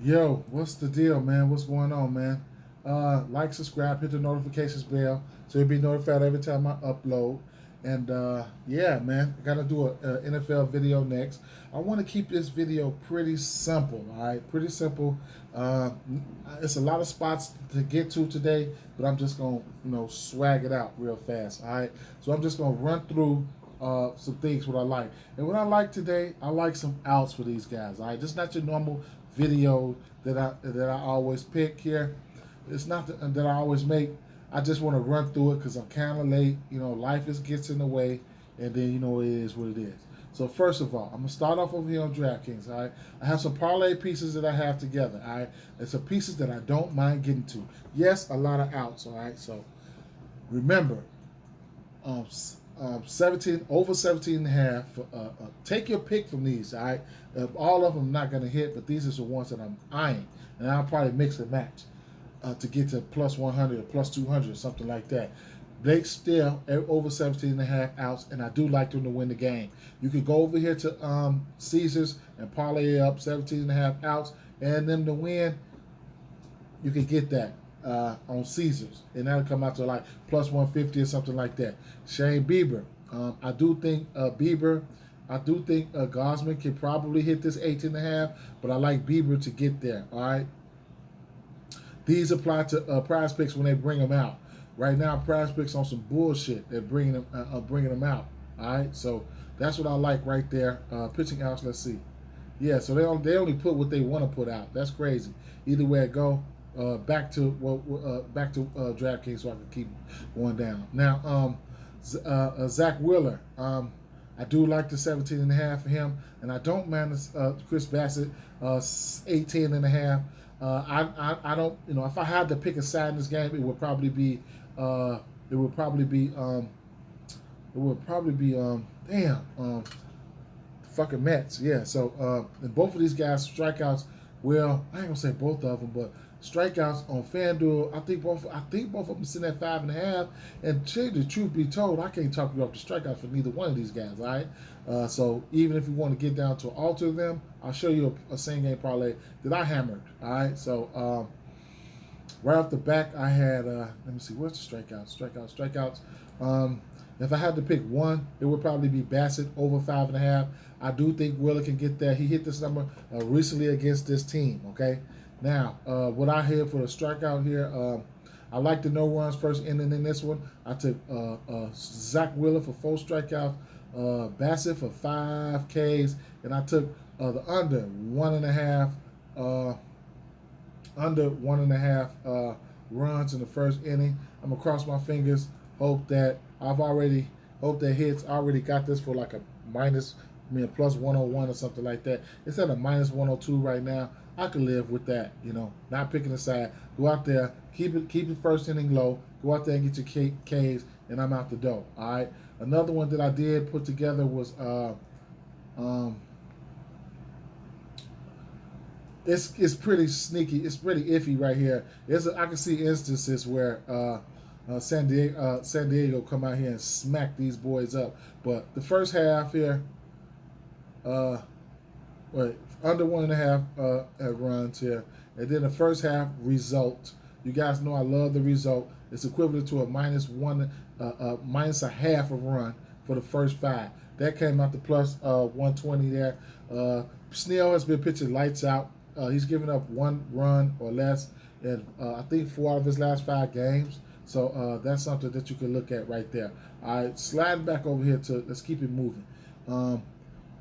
Yo, what's the deal, man? What's going on, man? Like, subscribe, hit the notifications bell so you'll be notified every time I upload. And yeah, man, I gotta do a NFL video next. I want to keep this video pretty simple, all right? Pretty simple. Uh, it's a lot of spots to get to today, but I'm just gonna, swag it out real fast, all right? So I'm just gonna run through some things what I like. And what I like today, I like some outs for these guys. All right, just not your normal video that I always pick here. It's not that I always make. I just want to run through it because I'm kind of late. Life just gets in the way, and then it is what it is. So first of all, I'm gonna start off over here on DraftKings. All right, I have some parlay pieces that I have together. All right, it's some pieces that I don't mind getting to. Yes, a lot of outs. All right, so remember, um, 17 over 17 and a half. Take your pick from these. All right, all of them not going to hit, but these are the ones that I'm eyeing, and I'll probably mix and match to get to plus 100 or plus 200 or something like that. Blake still over 17 and a half outs, and I do like them to win the game. You could go over here to Caesars and parlay up 17 and a half outs and them to win. You can get that on Caesars, and that'll come out to like plus 150 or something like that. Shane Bieber, I do think Bieber, I do think Gosman can probably hit this 18 and a half, but I like Bieber to get there. All right, these apply to Prize Picks when they bring them out. Right now, Prize Picks on some bullshit. They're bringing them out. All right, so that's what I like right there. Pitching outs. Let's see. Yeah, so they only put what they want to put out. That's crazy. Either way it go, back to DraftKings so I can keep going down. Now, Zach Wheeler, I do like the 17 and a half for him, and I don't mind Chris Bassett 18 and a half. I don't, if I had to pick a side in this game, it would probably be uh, it would probably be damn fucking Mets. Yeah. So and both of these guys strikeouts. Well, I ain't gonna say both of them, but strikeouts on FanDuel. I think both of them sitting at 5.5. And to the truth be told, I can't talk you off the strikeouts for neither one of these guys. All right. So even if you want to get down to alter them, I'll show you a same game parlay that I hammered. All right. So right off the back, I had let me see, what's the strikeouts. If I had to pick one, it would probably be Bassett over 5.5. I do think Wheeler can get that. He hit this number recently against this team. Okay, now what I had for the strikeout here, I like the no runs first inning in this one. I took Zach Wheeler for 4 strikeouts, Bassett for 5 Ks, and I took the under 1.5. Under 1.5 runs in the first inning. I'm gonna cross my fingers. Hope that hits. I already got this for like a plus 101 or something like that. It's at a minus 102 right now. I can live with that. Not picking a side. Go out there, keep it first inning low. Go out there and get your Ks, and I'm out the door. All right. Another one that I did put together was um, it's pretty sneaky. It's pretty iffy right here. I can see instances where San Diego come out here and smack these boys up. But the first half here, uh, under 1.5 runs here, and then the first half result. You guys know I love the result. It's equivalent to a minus one, minus a half a run for the first 5. That came out to plus 120 there. Snell has been pitching lights out. He's given up 1 run or less in I think 4 out of his last 5 games. So that's something that you can look at right there. All right, sliding back over here to let's keep it moving.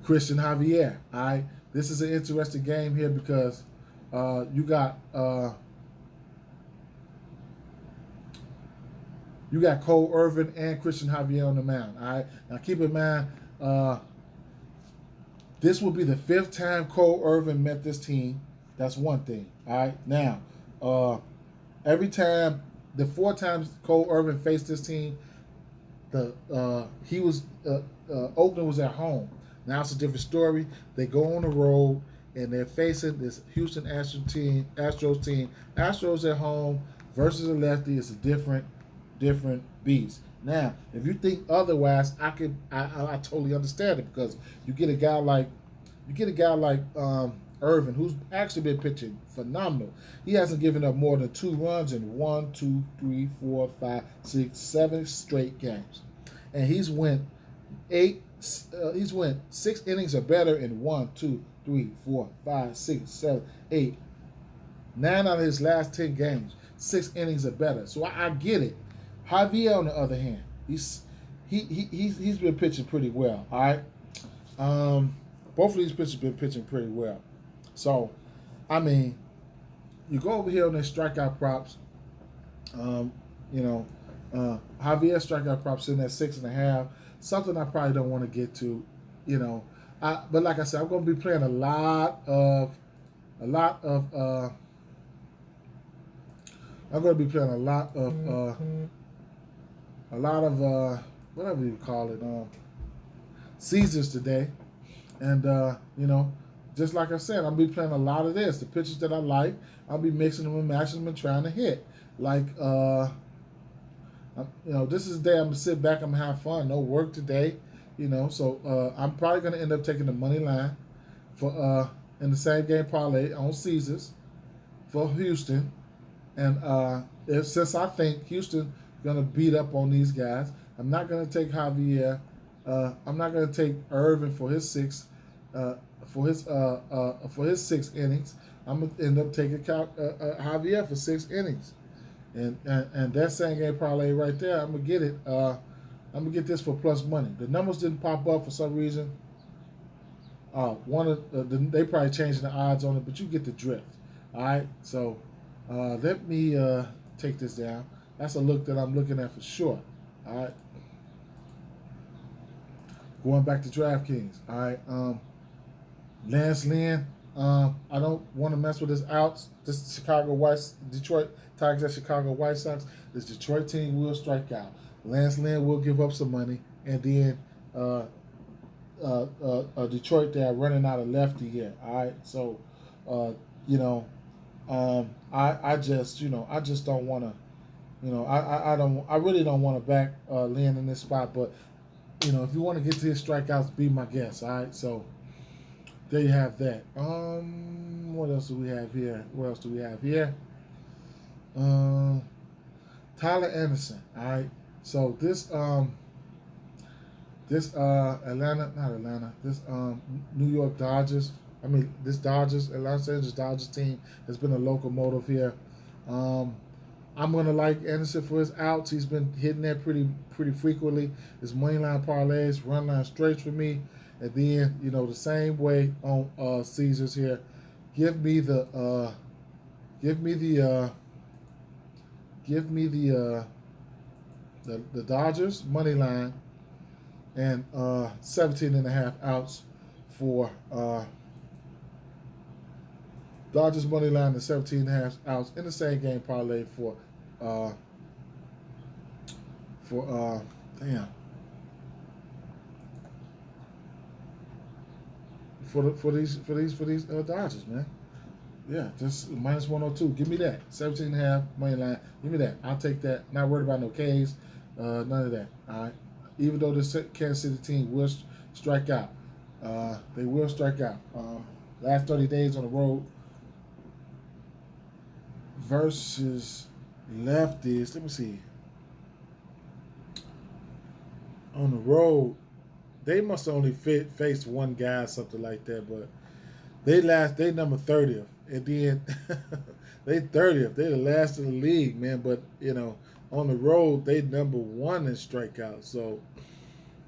Christian Javier. All right, this is an interesting game here because you got Cole Irvin and Christian Javier on the mound. All right, now keep in mind this will be the 5th time Cole Irvin met this team. That's one thing. All right, now every time the 4 times Cole Irvin faced this team, Oakland was at home. Now it's a different story. They go on the road and they're facing this Houston Astros team. Astros at home versus a lefty is a different beast. Now, if you think otherwise, I totally understand it because you get a guy like Irvin, who's actually been pitching phenomenal. He hasn't given up more than 2 runs in 1, 2, 3, 4, 5, 6, 7 straight games, and he's went 6 innings or better in 1, 2, 3, 4, 5, 6, 7, 8, 9 out of his last 10 games, 6 innings or better. So I get it. Javier, on the other hand, he's been pitching pretty well. All right, both of these pitchers have been pitching pretty well. So, I mean, you go over here on their strikeout props. Javier strikeout props in at 6.5. Something I probably don't want to get to, but like I said, I'm going to be playing a lot of whatever you call it, Caesars today, and just like I said, I'll be playing a lot of this. The pitches that I like, I'll be mixing them and matching them and trying to hit. Like, this is the day I'm gonna sit back. I'm gonna have fun. No work today, So I'm probably gonna end up taking the money line for in the same game parlay on Caesars for Houston, and since I think Houston gonna beat up on these guys, I'm not gonna take Javier. I'm not gonna take Irvin for his 6 innings. I'm gonna end up taking Javier for 6 innings, and that same game parlay right there. I'm gonna get it. I'm gonna get this for plus money. The numbers didn't pop up for some reason. They probably changing the odds on it, but you get the drift. All right, so let me take this down. That's a look that I'm looking at for sure. All right. Going back to DraftKings. All right. Lance Lynn. I don't want to mess with his outs. This Detroit Tigers at Chicago White Sox. This Detroit team will strike out. Lance Lynn will give up some money, and then Detroit, they're running out of lefty here. All right. So, I just don't want to. I really don't want to back Lynn in this spot, but if you want to get to his strikeouts, be my guest. All right, so there you have that. What else do we have here? Tyler Anderson. All right, so this New York Dodgers. This Los Angeles Dodgers team has been a locomotive here. I'm gonna like Anderson for his outs. He's been hitting that pretty frequently. His money line parlays, run line straights for me, and then the same way on Caesars here. Give me the Dodgers money line and 17.5 outs for Dodgers money line and 17.5 outs in the same game parlay for these Dodgers, man. Yeah, just minus 102. Give me that 17.5 money line. Give me that. I'll take that. Not worried about no K's, none of that. All right. Even though this Kansas City team will strike out, they will strike out. Last 30 days on the road versus lefties. Let me see. On the road, they must only faced one guy, something like that. But they number 30th, and then they 30th. They the last in the league, man. But on the road, they number 1 in strikeouts. So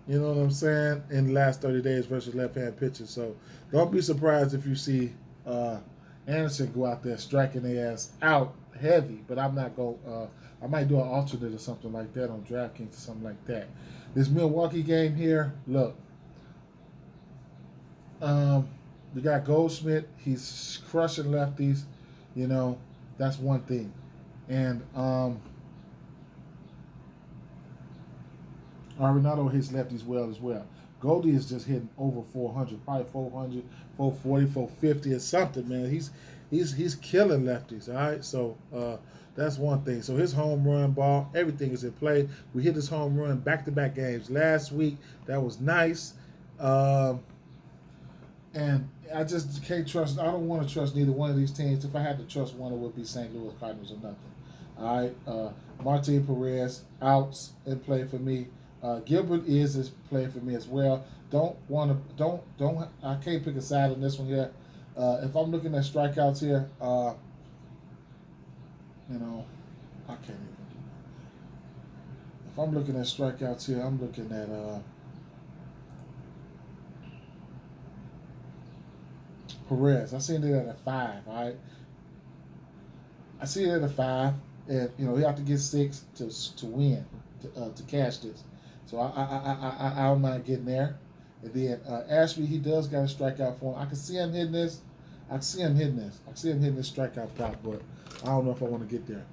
you know what I'm saying? In the last 30 days versus left-hand pitchers. So don't be surprised if you see Anderson go out there striking their ass out heavy. But I'm not going. I might do an alternate or something like that on DraftKings or something like that. This Milwaukee game here, look. You got Goldschmidt. He's crushing lefties. That's one thing. And Arenado hits lefties well as well. Goldie is just hitting over 400, probably 400, 440, 450 or something, man. He's killing lefties, all right? So that's one thing. So his home run ball, everything is in play. We hit his home run back-to-back games last week. That was nice. And I just can't trust. I don't want to trust neither one of these teams. If I had to trust one, it would be St. Louis Cardinals or nothing. All right, Martin Perez outs in play for me. Gilbert is playing for me as well. Don't. I can't pick a side on this one here. If I'm looking at strikeouts here, you know, I can't even. If I'm looking at strikeouts here, I'm looking at Perez. I seen it at a 5. All right, I see it at a 5, and you he have to get 6 to win to cash this. So I don't mind getting there. And then Ashby, he does got a strikeout for him. I can see him hitting this. I can see him hitting this strikeout prop, but I don't know if I want to get there.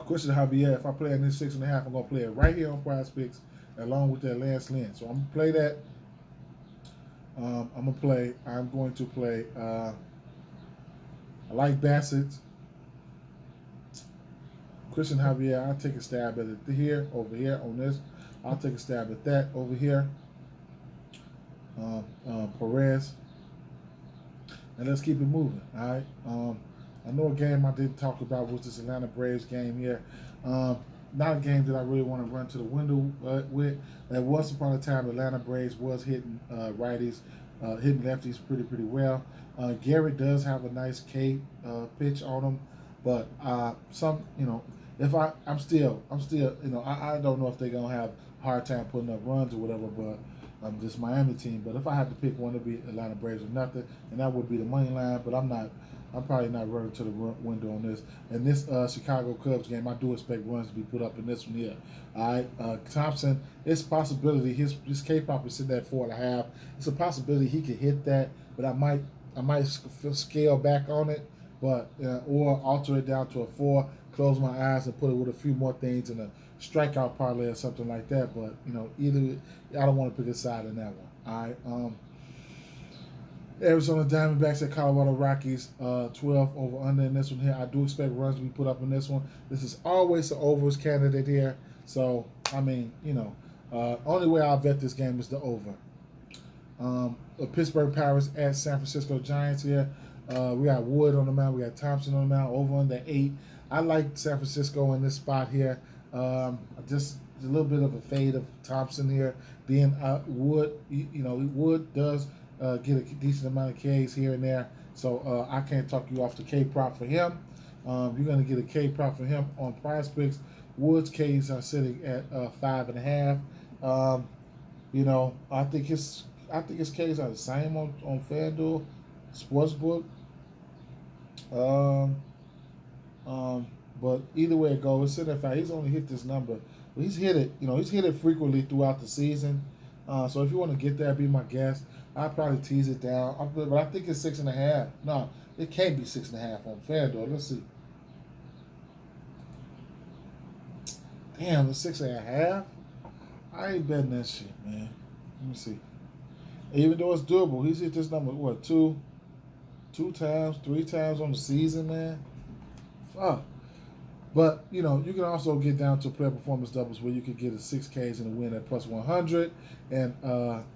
Question Javier, if I play in this 6.5, I'm gonna play it right here on Prize Picks along with that Lance Lynn. So I'm gonna play that. I'm going to play. I like Bassett. Christian Javier, I'll take a stab at it here, over here on this. I'll take a stab at that over here. Perez. And let's keep it moving, all right? I know a game I didn't talk about was this Atlanta Braves game here. Not a game that I really want to run to the window with. There once upon a time, Atlanta Braves was hitting righties, hitting lefties pretty well. Garrett does have a nice K pitch on him, but if I'm still, I don't know if they're gonna have a hard time putting up runs or whatever, but this Miami team. But if I had to pick one, it'd be Atlanta Braves or nothing, and that would be the money line. But I'm probably not running to the window on this. And this Chicago Cubs game, I do expect runs to be put up in this one here. All right, Thompson, it's a possibility his K-pop is sitting at 4.5. It's a possibility he could hit that, but I might scale back on it, but or alter it down to a 4. Close my eyes and put it with a few more things in a strikeout parlay or something like that. But either I don't want to pick a side in that one. All right. Arizona Diamondbacks at Colorado Rockies, 12 over under in this one here. I do expect runs to be put up in this one. This is always an overs candidate here. So only way I'll bet this game is the over. The Pittsburgh Pirates at San Francisco Giants here. We got Wood on the mound. We got Thompson on the mound. Over under 8. I like San Francisco in this spot here. Just a little bit of a fade of Thompson here. Then Wood, Wood does get a decent amount of Ks here and there. So I can't talk you off the K prop for him. You're going to get a K prop for him on Prize Picks. Wood's Ks are sitting at 5.5. I think his Ks are the same on FanDuel Sportsbook. But either way it goes, it's sitting at 5. He's only hit this number. But he's hit it. He's hit it frequently throughout the season. So if you want to get that, be my guest. I'll probably tease it down. But I think it's 6.5. No, it can't be 6.5 on FanDuel. Let's see. Damn, it's 6.5. I ain't betting that shit, man. Let me see. Even though it's doable, he's hit this number two times, 3 times on the season, man. Fuck. But you can also get down to player performance doubles where you could get a 6Ks and a win at plus 100. And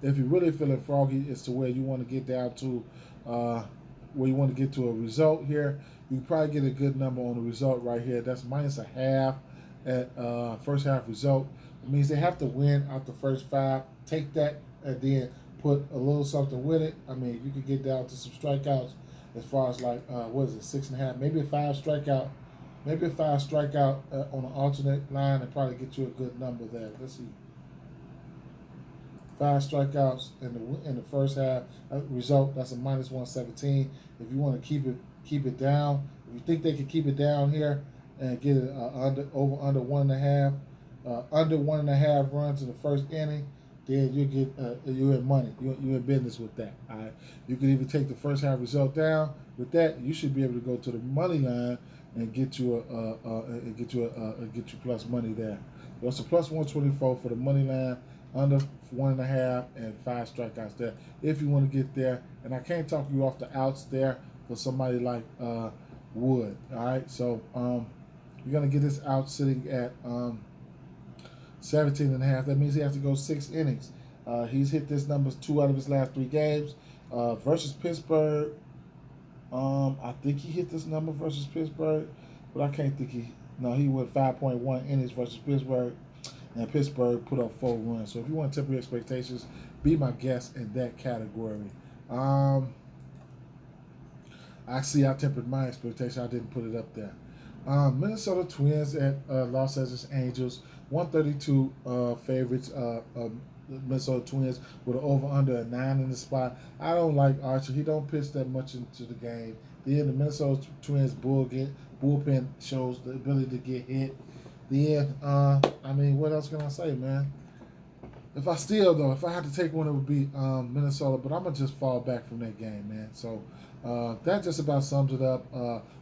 if you're really feeling froggy, it's to where you want to get down to where you want to get to a result here. You probably get a good number on the result right here. That's -0.5 at first half result. It means they have to win out the first 5. Take that and then put a little something with it. I mean, you could get down to some strikeouts as far as like what is it, 6.5, maybe a 5 strikeout. Maybe a 5 strikeout on an alternate line and probably get you a good number there. Let's see. 5 strikeouts in the first half result. That's a -117. If you want to keep it down, if you think they can keep it down here and get it under 1.5, under 1.5 runs in the first inning, then you get you're in money. You're in business with that. All right. You can even take the first half result down. With that, you should be able to go to the money line and get you plus money there. That's a plus 124 for the money line, under 1.5 and 5 strikeouts there. If you want to get there, and I can't talk you off the outs there for somebody like Wood. All right, so you're gonna get this out sitting at 17.5. That means he has to go 6 innings. He's hit this number 2 out of his last 3 games. Versus Pittsburgh, I think he hit this number versus Pittsburgh, but I can't think he. No, he went 5.1 innings versus Pittsburgh, and Pittsburgh put up 4 runs. So if you want to temper your expectations, be my guest in that category. I see I tempered my expectation. I didn't put it up there. Minnesota Twins at Los Angeles Angels, 132 favorites. Minnesota Twins with an over-under at 9 in the spot. I don't like Archer. He don't pitch that much into the game. Then the Minnesota Twins bullpen shows the ability to get hit. Then, I mean, what else can I say, man? If I had to take one, it would be Minnesota, but I'm going to just fall back from that game, man. So that just about sums it up.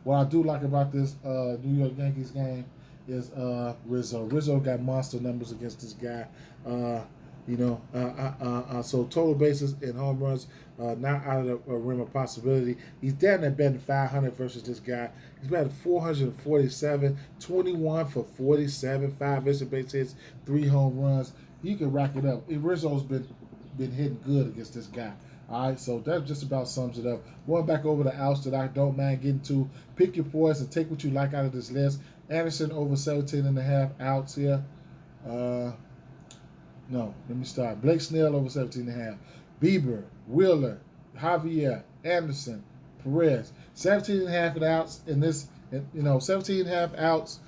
What I do like about this New York Yankees game is Rizzo. Rizzo got monster numbers against this guy. So total bases and home runs not out of the realm of possibility. He's down there batting 500 versus this guy. He's batting 447, 21 for 47, 5 extra base hits, 3 home runs. You can rack it up. Rizzo's been hitting good against this guy. All right, so that just about sums it up. Going back over the outs that I don't mind getting to. Pick your poison. Take what you like out of this list. Anderson over 17.5 outs here. No, let me start. Blake Snell over 17.5. Bieber, Wheeler, Javier, Anderson, Perez. 17.5 outs in this, 17.5 outs,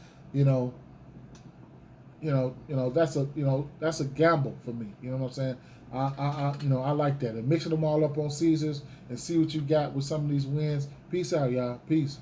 that's a gamble for me. You know what I'm saying? I like that. And mixing them all up on Caesars and see what you got with some of these wins. Peace out, y'all. Peace.